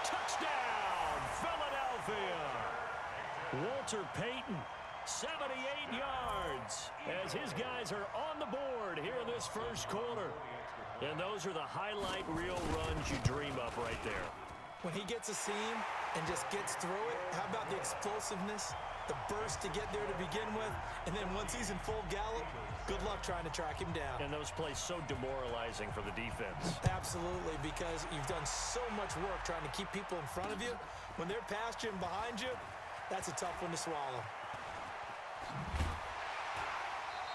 Touchdown, Philadelphia! Walter Payton, 78 yards, as his guys are on the board here in this first quarter. And those are the highlight reel runs you dream of right there. When he gets a seam and just gets through it, how about the explosiveness, the burst to get there to begin with, and then once he's in full gallop, good luck trying to track him down. And those plays so demoralizing for the defense. Absolutely, because you've done so much work trying to keep people in front of you. When they're past you and behind you, that's a tough one to swallow.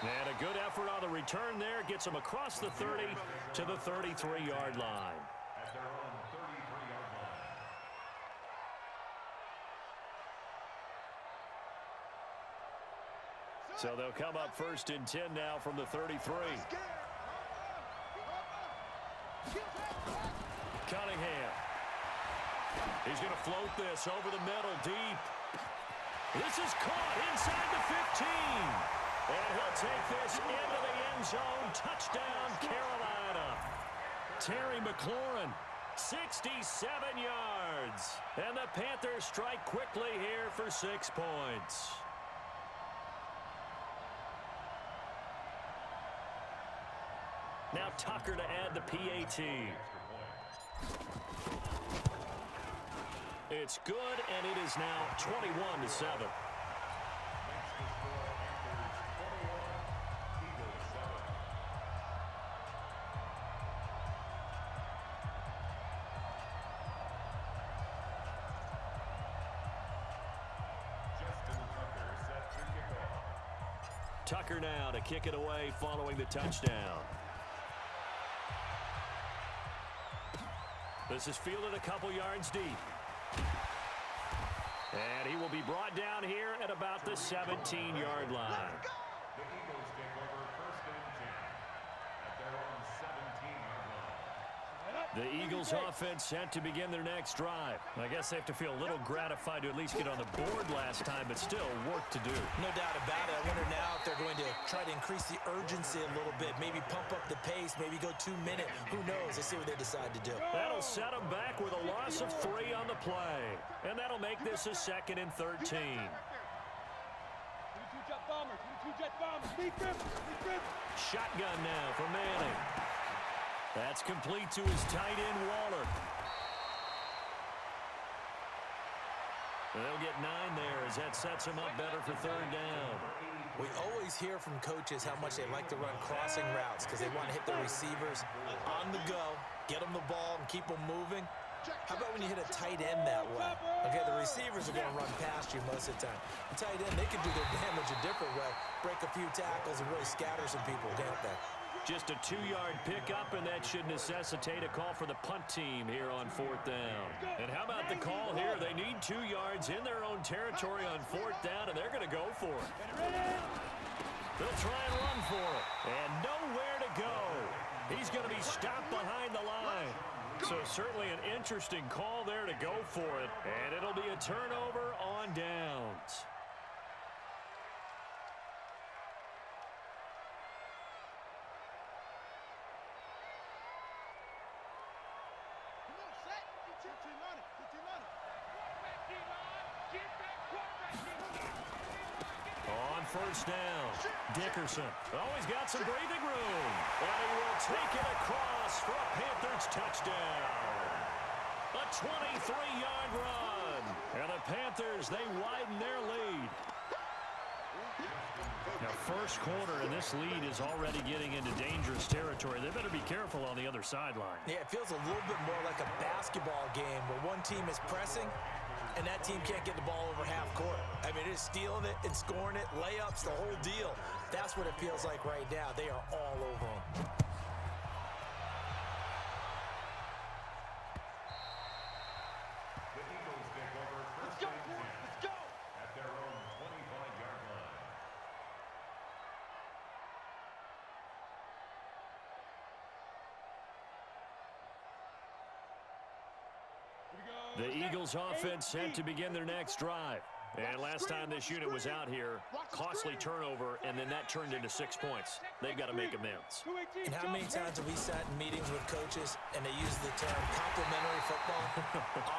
And a good effort on the return there gets them across the 30 to the 33-yard line. So they'll come up 1st and 10 now from the 33. Cunningham. He's going to float this over the middle deep. This is caught inside the 15. And he'll take this into the end zone. Touchdown, Carolina. Terry McLaurin, 67 yards. And the Panthers strike quickly here for 6 points. Now Tucker to add the PAT. It's good, and it is now 21-7. Tucker now to kick it away following the touchdown. This is fielded a couple yards deep. And he will be brought down here at about the 17-yard line. The Eagles offense set to begin their next drive. I guess they have to feel a little gratified to at least get on the board last time, but still work to do. No doubt about it. I wonder now if they're going to try to increase the urgency a little bit, maybe pump up the pace, maybe go 2-minute. Who knows? Let's see what they decide to do. That'll set them back with a loss of 3 on the play. And that'll make this a 2nd and 13. Shotgun now for Manning. That's complete to his tight end, Waller. They'll get 9 there as that sets him up better for 3rd down. We always hear from coaches how much they like to run crossing routes because they want to hit their receivers on the go, get them the ball, and keep them moving. How about when you hit a tight end that way? Okay, the receivers are going to run past you most of the time. The tight end, they can do their damage a different way, break a few tackles, and really scatter some people, can't they? Just a 2-yard pickup, and that should necessitate a call for the punt team here on 4th down. And how about the call here? They need 2 yards in their own territory on 4th down, and they're going to go for it. They'll try and run for it, and nowhere to go. He's going to be stopped behind the line. So certainly an interesting call there to go for it, and it'll be a turnover on downs. On 1st down, Dickerson. Oh, he's got some breathing room. And he will take it across for a Panthers touchdown. A 23-yard run. And the Panthers, they widen their lead. Now, first quarter, and this lead is already getting into dangerous territory. They better be careful on the other sideline. Yeah, it feels a little bit more like a basketball game where one team is pressing and that team can't get the ball over half court. I mean, it is stealing it and scoring it, layups, the whole deal. That's what it feels like right now. They are all over them. The Eagles offense set to begin their next drive. And last time this unit was out here, costly turnover, and then that turned into 6 points. They've got to make amends. And how many times have we sat in meetings with coaches and they use the term complementary football?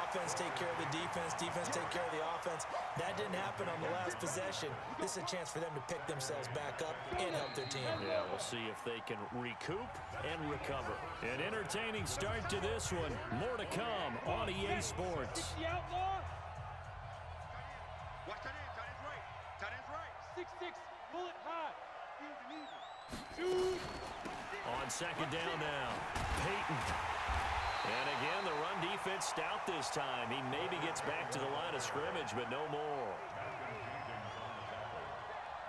Offense take care of the defense, defense take care of the offense. That didn't happen on the last possession. This is a chance for them to pick themselves back up and help their team. Yeah, we'll see if they can recoup and recover. An entertaining start to this one. More to come on EA Sports. Watch tight end. Tight end's right. Tight end's right. 6-6. Pull it high. Shoot. On second down now. Peyton. And again, the run defense stout this time. He maybe gets back to the line of scrimmage, but no more.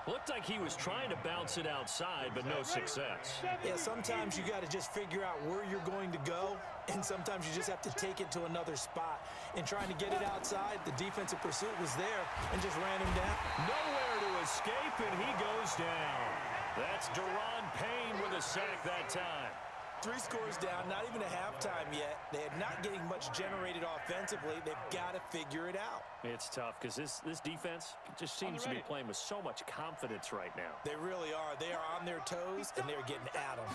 Looked like he was trying to bounce it outside, but no success. Yeah, sometimes you got to just figure out where you're going to go, and sometimes you just have to take it to another spot. In trying to get it outside, the defensive pursuit was there and just ran him down. Nowhere to escape, and he goes down. That's Daron Payne with a sack that time. 3 scores down, not even a halftime yet. They're not getting much generated offensively. They've got to figure it out. It's tough because this defense just seems to be playing with so much confidence right now. They really are. They are on their toes, and they're getting at them.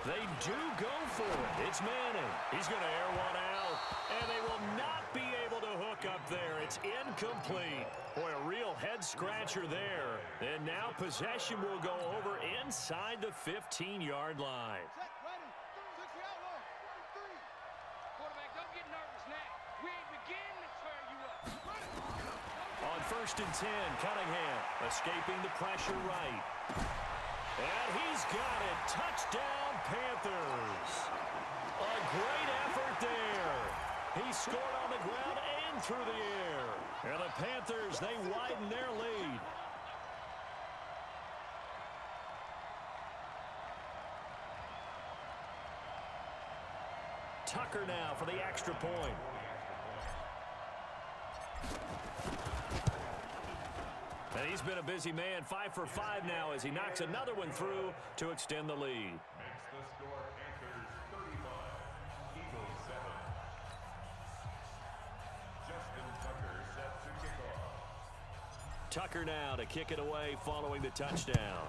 They do go for it. It's Manning. He's going to air one out, and they will not be able to hook up there. It's incomplete. Boy, a real head-scratcher there. And now possession will go over inside the 15-yard line. Quarterback, don't get nervous now. We ain't beginning to tear you up. On 1st and 10, Cunningham escaping the pressure right. And he's got it. Touchdown, Panthers. A great effort there. He scored on the ground and through the air. And the Panthers, they widen their lead. Tucker now for the extra point. And he's been a busy man, 5 for 5 now as he knocks another one through to extend the lead. Makes the score Panthers 35, Eagles 7. Justin Tucker set to kick off. Tucker now to kick it away following the touchdown.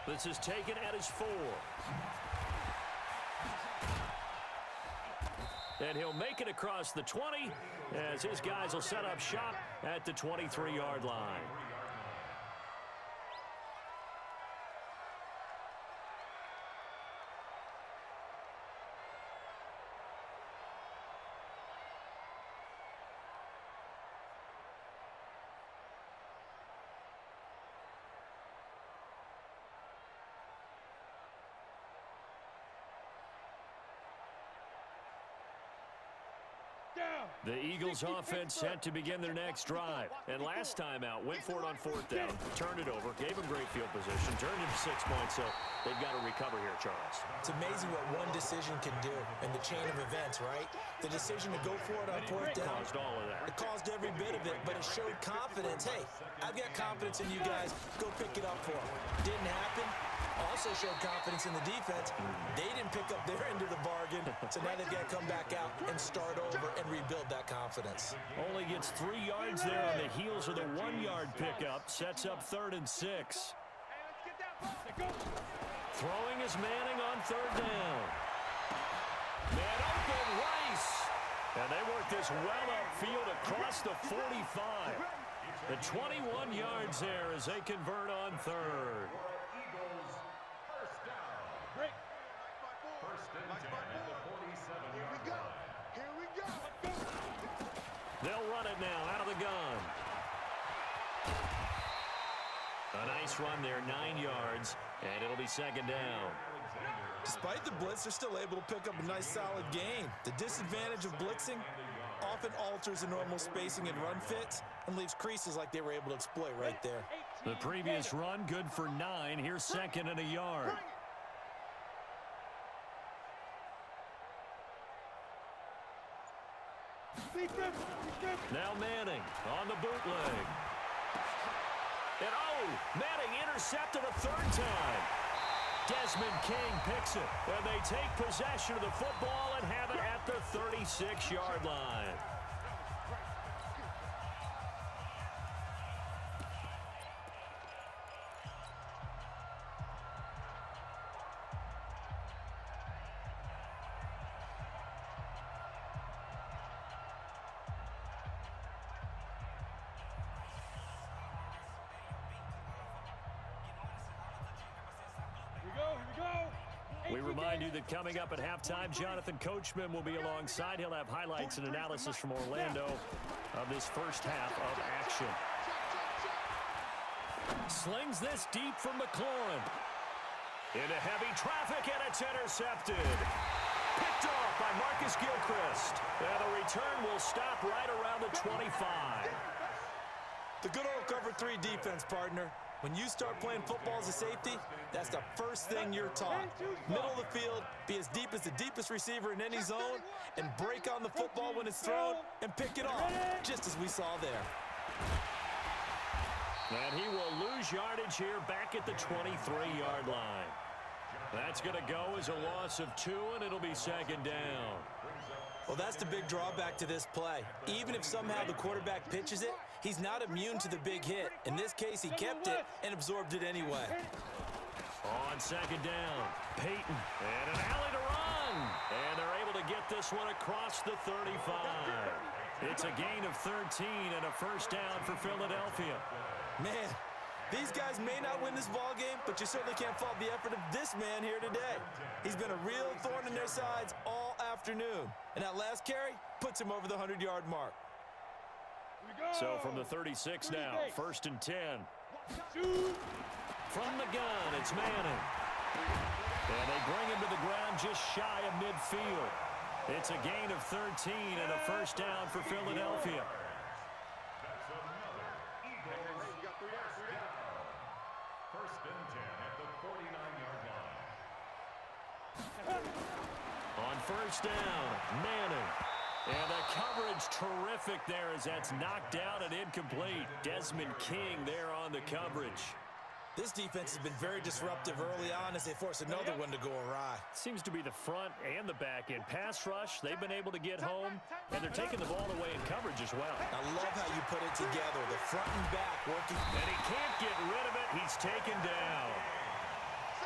This is taken at his 4. And he'll make it across the 20 as his guys will set up shop at the 23-yard line. The Eagles offense set to begin their next drive. And last time out, went for it on 4th down, turned it over, gave them great field position, turned it to 6 points, so they've got to recover here, Charles. It's amazing what one decision can do in the chain of events, right? The decision to go for it on 4th down. It caused all of that. It caused every bit of it, but it showed confidence. Hey, I've got confidence in you guys. Go pick it up for them. Didn't happen. Also showed confidence in the defense. They didn't pick up their end of the bargain, so now they've got to come back out and start over and rebuild that confidence. Only gets 3 yards there on the heels of the 1-yard pickup. Sets up 3rd and 6. Throwing is Manning on 3rd down. Man open, Rice. And they work this well upfield across the 45. The 21 yards there as they convert on 3rd. They'll run it now out of the gun. A nice run there, 9 yards, and it'll be 2nd down. Despite the blitz, they're still able to pick up a nice solid gain. The disadvantage of blitzing often alters the normal spacing and run fits and leaves creases like they were able to exploit right there. The previous run good for 9. Here's 2nd and a yard. Now Manning on the bootleg. And Manning intercepted a 3rd time. Desmond King picks it, and they take possession of the football and have it at the 36-yard line. We remind you that coming up at halftime, Jonathan Coachman will be alongside. He'll have highlights and analysis from Orlando of this first half of action. Slings this deep from McLaurin. Into heavy traffic, and it's intercepted. Picked off by Marcus Gilchrist. And the return will stop right around the 25. The good old cover 3 defense, partner. When you start playing football as a safety, that's the first thing you're taught. Middle of the field, be as deep as the deepest receiver in any zone, and break on the football when it's thrown and pick it off, just as we saw there. And he will lose yardage here back at the 23-yard line. That's going to go as a loss of 2, and it'll be second down. Well, that's the big drawback to this play. Even if somehow the quarterback pitches it, he's not immune to the big hit. In this case, he kept it and absorbed it anyway. On second down, Peyton, and an alley to run. And they're able to get this one across the 35. It's a gain of 13 and a first down for Philadelphia. Man, these guys may not win this ball game, but you certainly can't fault the effort of this man here today. He's been a real thorn in their sides all afternoon. And that last carry puts him over the 100-yard mark. So from the 36 now, first and 10. From the gun, it's Manning. And they bring him to the ground just shy of midfield. It's a gain of 13 and a first down for Philadelphia. First and 10 at the 49-yard line. On first down, Manning. And the coverage terrific there as that's knocked down and incomplete. Desmond King there on the coverage. This defense has been very disruptive early on as they force another one to go awry. Seems to be the front and the back end. Pass rush, they've been able to get home, and they're taking the ball away in coverage as well. I love how you put it together, the front and back working. And he can't get rid of it. He's taken down.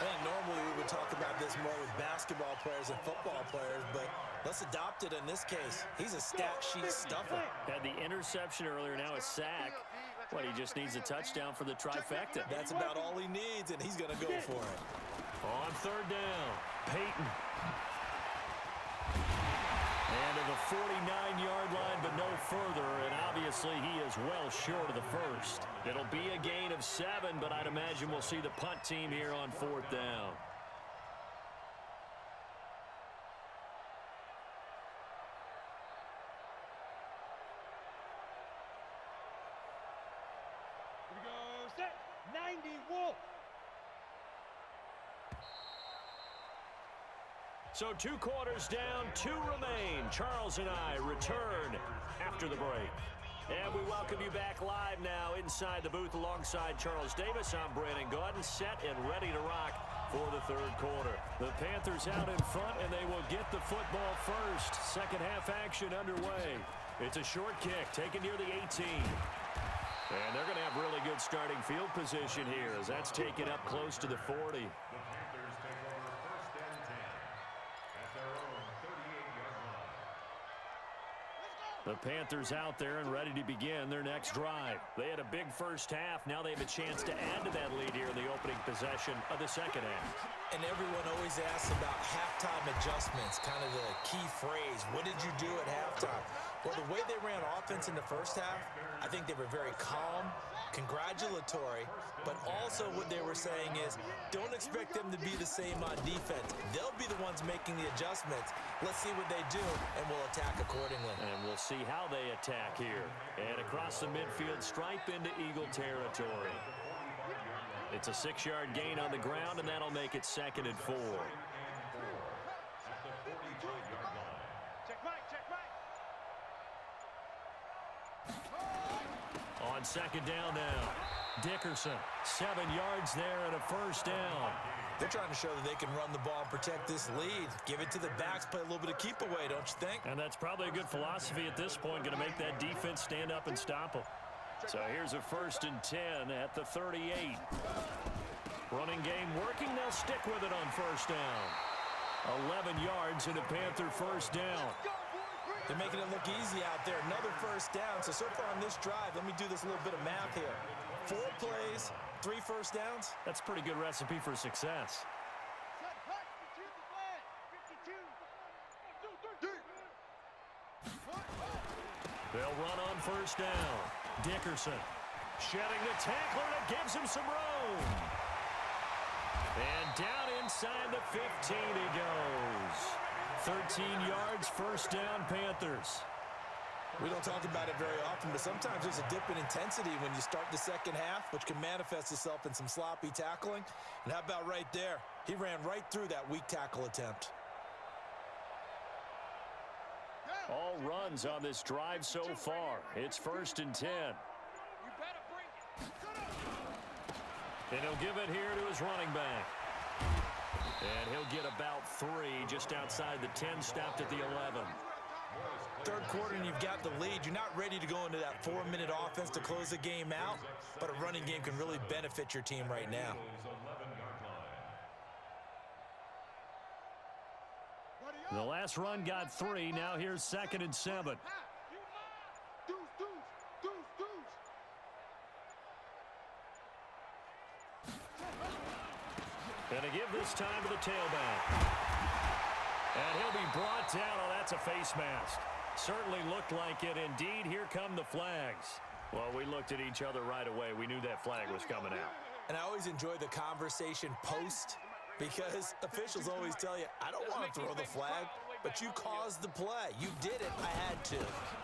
And normally we would talk about this more with basketball players and football players, but let's adopt it in this case. He's a stat sheet stuffer. Had the interception earlier, now a sack. Well, he just needs a touchdown for the trifecta. That's about all he needs, and he's going to go for it. On third down, Peyton. And to the 49-yard line, but no further, and obviously he is well short of the first. It'll be a gain of 7, but I'd imagine we'll see the punt team here on fourth down. Set 90 Wolf. So 2 quarters down, 2 remain. Charles and I return after the break. And we welcome you back live now inside the booth alongside Charles Davis. I'm Brandon Gaudin, set and ready to rock for the third quarter. The Panthers out in front, and they will get the football first. Second half action underway. It's a short kick taken near the 18. And they're going to have really good starting field position here as that's taken up close to the 40. The Panthers take over first and 10 at their own 38-yard line. The Panthers out there and ready to begin their next drive. They had a big first half. Now they have a chance to add to that lead here in the opening possession of the second half. And everyone always asks about halftime adjustments, kind of the key phrase. What did you do at halftime? Well, the way they ran offense in the first half, I think they were very calm, congratulatory, but also what they were saying is don't expect them to be the same on defense. They'll be the ones making the adjustments. Let's see what they do, and we'll attack accordingly. And we'll see how they attack here. And across the midfield stripe into Eagle territory. It's a 6-yard gain on the ground, and that'll make it second and 4. Check right, check right. On second down now, Dickerson, 7 yards there and a first down. They're trying to show that they can run the ball and protect this lead. Give it to the backs, play a little bit of keep away, don't you think? And that's probably a good philosophy at this point, going to make that defense stand up and stop them. So here's a 1st and 10 at the 38. Running game working. They'll stick with it on 1st down. 11 yards and a Panther 1st down. They're making it look easy out there. Another 1st down. So far on this drive, let me do this little bit of math here. 4 plays, 3 1st downs. That's a pretty good recipe for success. They'll run on 1st down. Dickerson shedding the tackler that gives him some room. And down inside the 15 he goes. 13 yards, 1st down, Panthers. We don't talk about it very often, but sometimes there's a dip in intensity when you start the second half, which can manifest itself in some sloppy tackling. And how about right there? He ran right through that weak tackle attempt. All runs on this drive so far. It's 1st and 10. And he'll give it here to his running back. And he'll get about 3 just outside the 10, stopped at the 11. Third quarter and you've got the lead. You're not ready to go into that 4-minute offense to close the game out, but a running game can really benefit your team right now. The last run got 3. Now here's 2nd and 7. And a give this time to the tailback. And he'll be brought down. Oh, that's a face mask. Certainly looked like it. Indeed, here come the flags. Well, we looked at each other right away. We knew that flag was coming out. And I always enjoy the conversation post, because officials always tell you, I don't want to throw the flag, but you caused the play. You did it. I had to.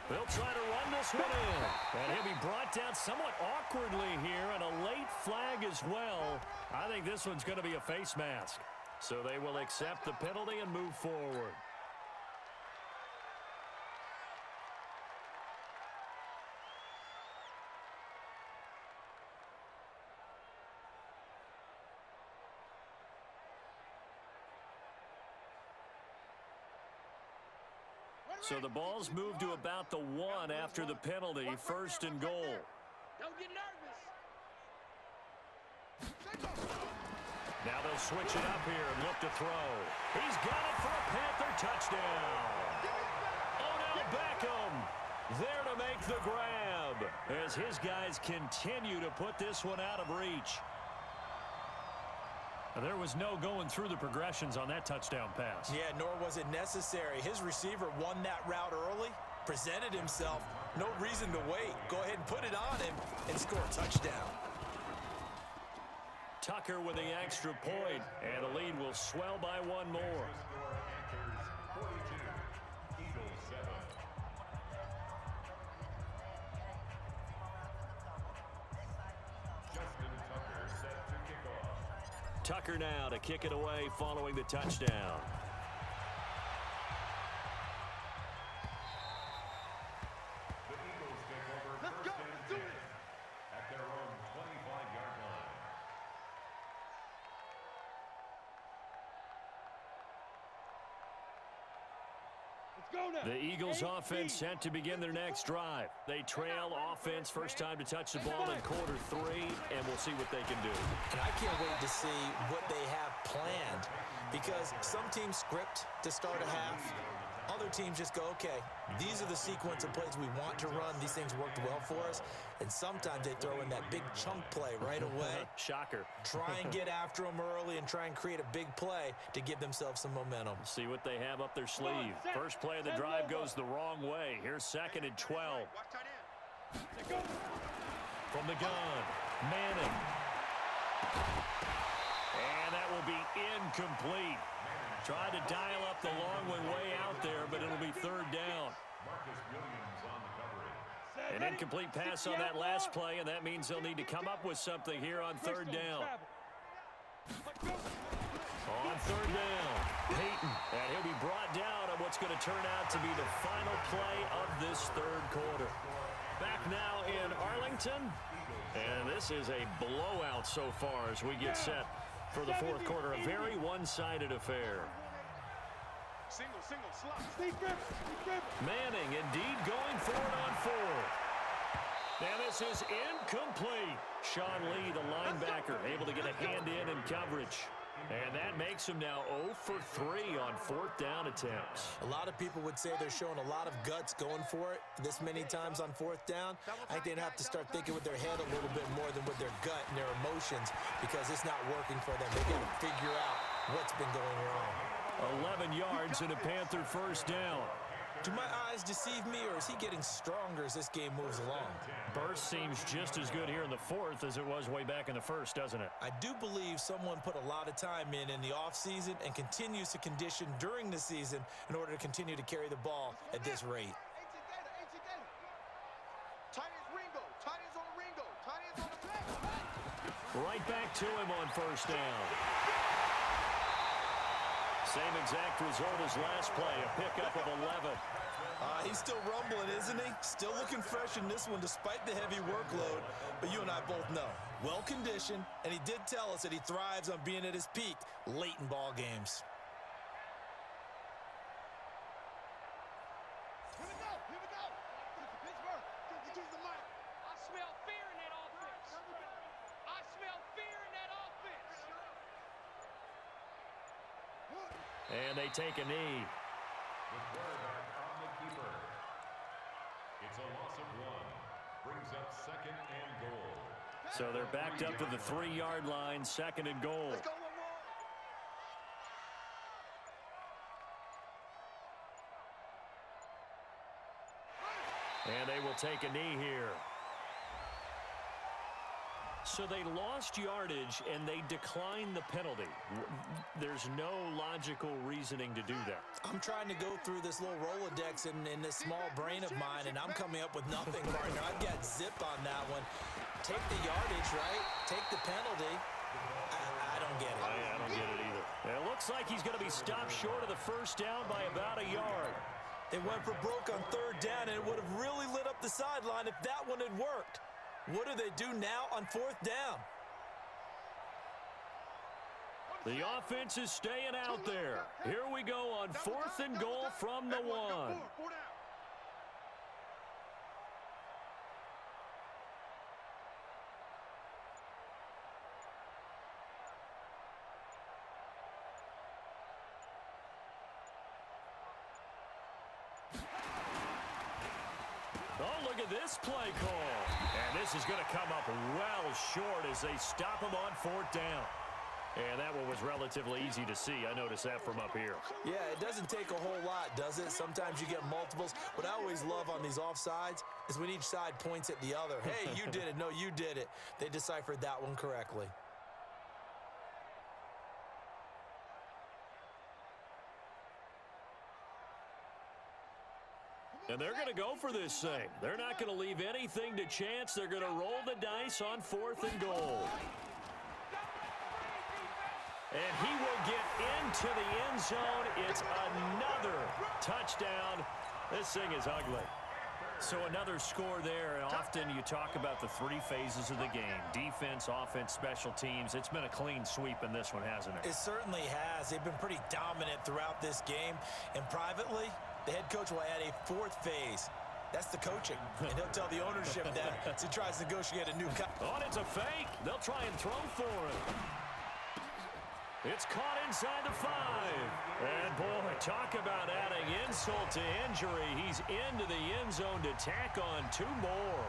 They'll try to run this one in. And he'll be brought down somewhat awkwardly here, and a late flag as well. I think this one's going to be a face mask. So they will accept the penalty and move forward. So the ball's moved to about the 1 after the penalty. 1st and goal. Don't get nervous. Now they'll switch it up here and look to throw. He's got it for a Panther touchdown. Odell Beckham there to make the grab as his guys continue to put this one out of reach. There was no going through the progressions on that touchdown pass. Yeah, nor was it necessary. His receiver won that route early, presented himself. No reason to wait. Go ahead and put it on him and score a touchdown. Tucker with the extra point, and the lead will swell by 1 more. Tucker now to kick it away following the touchdown. Let's go. Let's do it. At their own 25-yard line. Let's go now. The Eagles offense set to begin their next drive. They trail offense, first time to touch the ball in quarter 3, and we'll see what they can do. And I can't wait to see what they have planned, because some teams script to start a half. Other teams just go, okay, these are the sequence of plays we want to run. These things worked well for us. And sometimes they throw in that big chunk play right away. Shocker. Try and get after them early and try and create a big play to give themselves some momentum. See what they have up their sleeve. First play of the drive goes the wrong way. Here's 2nd and 12. Watch tight end. From the gun, Manning. And that will be incomplete. Tried to dial up the long one way out there, but it'll be 3rd down. Marcus Williams on the coverage. An incomplete pass on that last play, and that means they'll need to come up with something here on 3rd down. On 3rd down, Peyton, and he'll be brought down on what's going to turn out to be the final play of this 3rd quarter. Back now in Arlington, and this is a blowout so far as we get set for the fourth quarter. A very one-sided affair. Single, slot. Stay grip. Manning indeed going for it on fourth. And this is incomplete. Sean Lee, the linebacker, able to get a hand in coverage. And that makes him now 0 for 3 on fourth down attempts. A lot of people would say they're showing a lot of guts going for it this many times on fourth down. I think they'd have to start thinking with their head a little bit more than with their gut and their emotions, because it's not working for them. They got to figure out what's been going wrong. 11 yards and a Panther first down. Do my eyes deceive me, or is he getting stronger as this game moves along? Burst seems just as good here in the fourth as it was way back in the first, doesn't it? I do believe someone put a lot of time in the offseason and continues to condition during the season in order to continue to carry the ball at this rate. Right back to him on first down. Same exact result as last play, a pickup of 11. He's still rumbling, isn't he? Still looking fresh in this one despite the heavy workload. But you and I both know, well-conditioned, and he did tell us that he thrives on being at his peak late in ball games. Here we go. Pittsburgh, get the mic. I smell fear in that offense. I smell fear in that offense. And they take a knee. The quarterback on the keeper. It's a loss of 1. Brings up second and goal. So they're backed up to the 3-yard line, second and goal. Let's go, And they will take a knee here. So they lost yardage, and they declined the penalty. There's no logical reasoning to do that. I'm trying to go through this little Rolodex in this small brain of mine, and I'm coming up with nothing, partner. I've got zip on that one. Take the yardage, right? Take the penalty. I don't get it. I don't get it either. It looks like he's going to be stopped short of the first down by about a yard. They went for broke on third down, and it would have really lit up the sideline if that one had worked. What do they do now on fourth down? The offense is staying out there. Here we go on fourth and goal from the 1. Oh, look at this play call. And this is going to come up well short as they stop him on fourth down. And that one was relatively easy to see. I noticed that from up here. Yeah, it doesn't take a whole lot, does it? Sometimes you get multiples. What I always love on these offsides is when each side points at the other. Hey, you did it. No, you did it. They deciphered that one correctly. And they're going to go for this thing. They're not going to leave anything to chance. They're going to roll the dice on fourth and goal. And he will get into the end zone. It's another touchdown. This thing is ugly. So another score there, and often you talk about the 3 phases of the game. Defense, offense, special teams. It's been a clean sweep in this one, hasn't it? It certainly has. They've been pretty dominant throughout this game. And privately, the head coach will add a 4th phase. That's the coaching. And he'll tell the ownership that as he tries to negotiate a new cut. Oh, and it's a fake. They'll try and throw for him. It's caught inside the 5. And, boy, talk about adding insult to injury. He's into the end zone to tack on 2 more.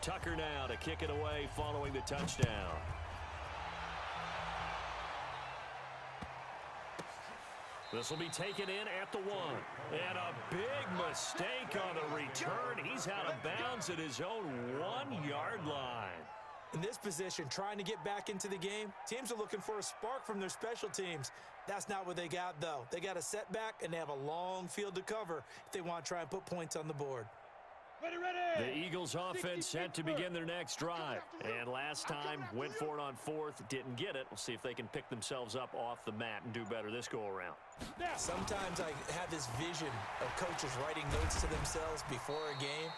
Tucker now to kick it away following the touchdown. This will be taken in at the 1. And a big mistake on the return. He's out of bounds at his own 1-yard line. In this position, trying to get back into the game, teams are looking for a spark from their special teams. That's not what they got, though. They got a setback, and they have a long field to cover if they want to try and put points on the board. The Eagles offense set to begin their next drive. And last time, went for it on fourth, didn't get it. We'll see if they can pick themselves up off the mat and do better this go-around. Sometimes I have this vision of coaches writing notes to themselves before a game.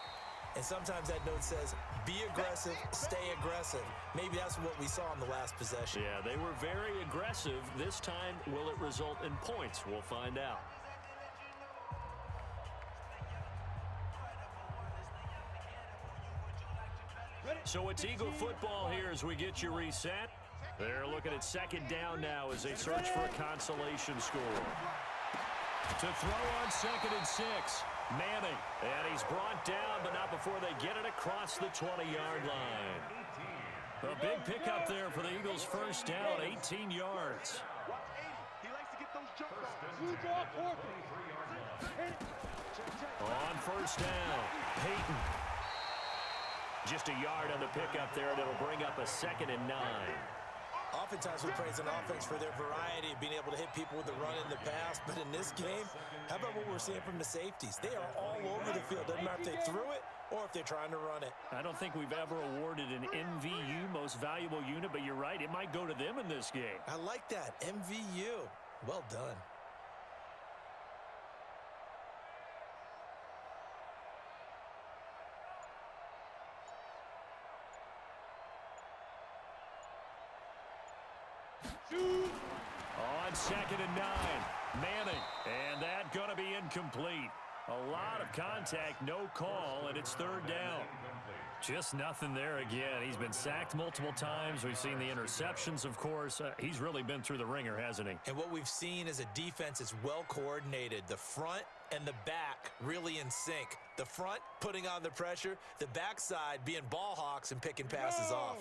And sometimes that note says, be aggressive, stay aggressive. Maybe that's what we saw in the last possession. Yeah, they were very aggressive. This time, will it result in points? We'll find out. So it's Eagle football here as we get you reset. They're looking at second down now as they search for a consolation score. To throw on 2nd and 6. Manning, and he's brought down, but not before they get it across the 20-yard line. A big pickup there for the Eagles' first down, 18 yards. On first down, Peyton. Just a yard on the pickup there, and it'll bring up a 2nd and 9. Oftentimes we praise an offense for their variety of being able to hit people with the run in the pass. But in this game, how about what we're seeing from the safeties? They are all over the field. Doesn't matter if they threw it or if they're trying to run it. I don't think we've ever awarded an MVU, most valuable unit, but you're right. It might go to them in this game. I like that. MVU. Well done. On 2nd and 9, Manning, and that going to be incomplete. A lot of contact, no call, and it's 3rd down. Just nothing there again. He's been sacked multiple times. We've seen the interceptions, of course. He's really been through the ringer, hasn't he? And what we've seen is a defense that's well coordinated. The front and the back really in sync. The front putting on the pressure, the backside being ball hawks and picking passes off.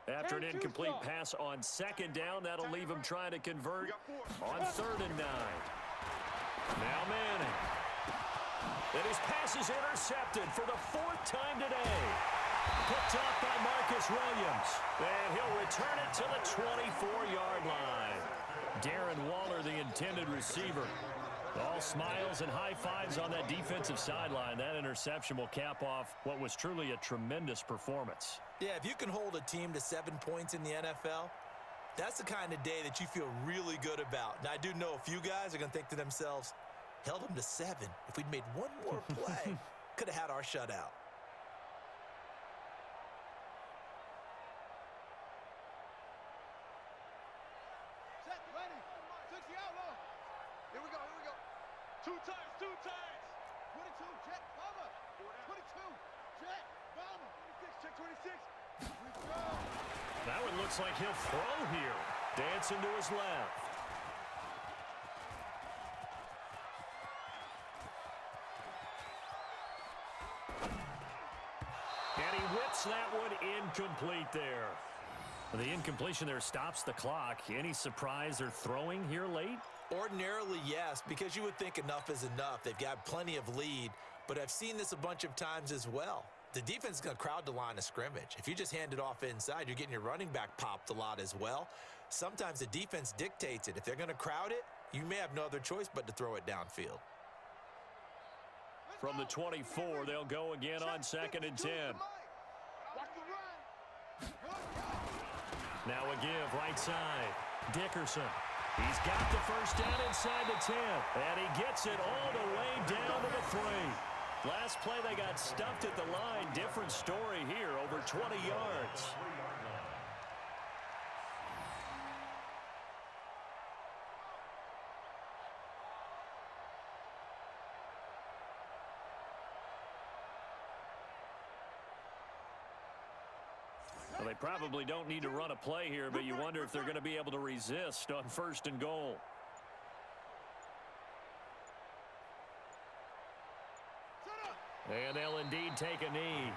After an incomplete pass on 2nd down, that'll leave him trying to convert on 3rd and 9. Now Manning. And his pass is intercepted for the 4th time today. Picked off by Marcus Williams. And he'll return it to the 24-yard line. Darren Waller, the intended receiver. All smiles and high fives on that defensive sideline. That interception will cap off what was truly a tremendous performance. Yeah, if you can hold a team to 7 points in the NFL, that's the kind of day that you feel really good about. Now, I do know a few guys are going to think to themselves, held them to 7. If we'd made one more play, could have had our shutout. Set, ready, 60 outlaw. Here we go, here we go. Two times, 22, check, bomber. 22, check, bomber. 26, check 26. That one looks like he'll throw here. Dancing to his left. And he whips that one incomplete there. The incompletion there stops the clock. Any surprise they're throwing here late? Ordinarily, yes, because you would think enough is enough. They've got plenty of lead, but I've seen this a bunch of times as well. The defense is going to crowd the line of scrimmage. If you just hand it off inside, you're getting your running back popped a lot as well. Sometimes the defense dictates it. If they're going to crowd it, you may have no other choice but to throw it downfield. From the 24, they'll go again on 2nd and 10. Now a give right side. Dickerson. He's got the first down inside the 10. And he gets it all the way down to the 3. Last play, they got stuffed at the line. Different story here, over 20 yards. Well, they probably don't need to run a play here, but you wonder if they're going to be able to resist on 1st and goal. And they'll indeed take a knee.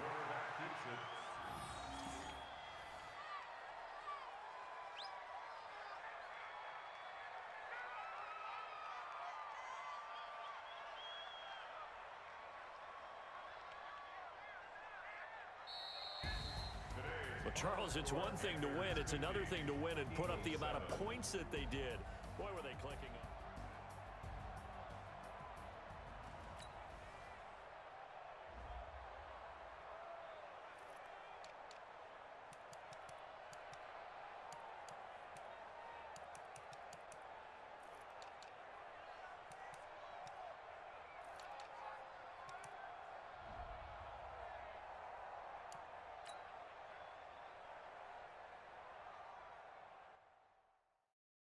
Well, Charles, it's one thing to win. It's another thing to win and put up the amount of points that they did. Boy, were they clicking.